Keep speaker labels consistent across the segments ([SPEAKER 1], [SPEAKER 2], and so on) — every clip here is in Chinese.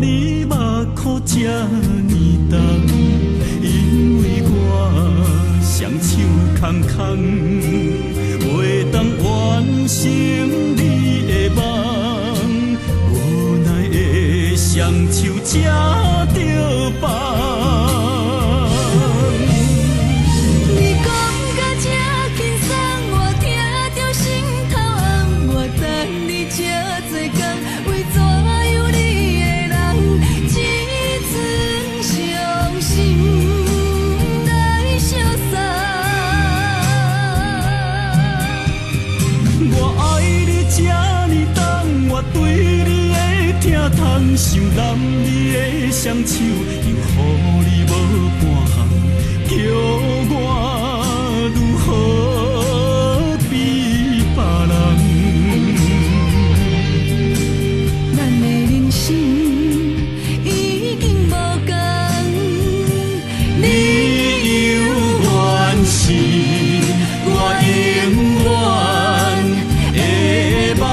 [SPEAKER 1] 你目眶这呢重？因为我双手空空，袂当完成你的梦，无奈的双手才着放。痛想揽你的双手，又予你无半项，叫我如何比别人？
[SPEAKER 2] 咱的人生已经无同，
[SPEAKER 1] 你犹原是我永远的梦。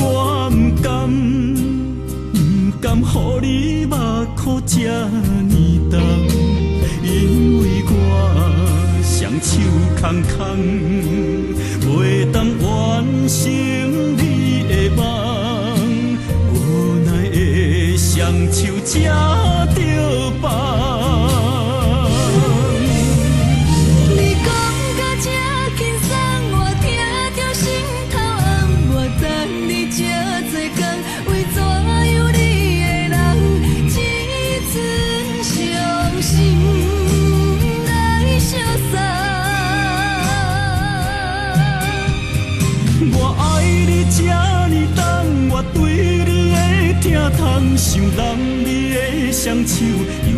[SPEAKER 1] 我不甘，予你目眶这呢重，因为我双手空空，袂当完成你的梦，无奈的双手才着放。我爱你这呢重，我对你的疼痛想揽你的双手，又予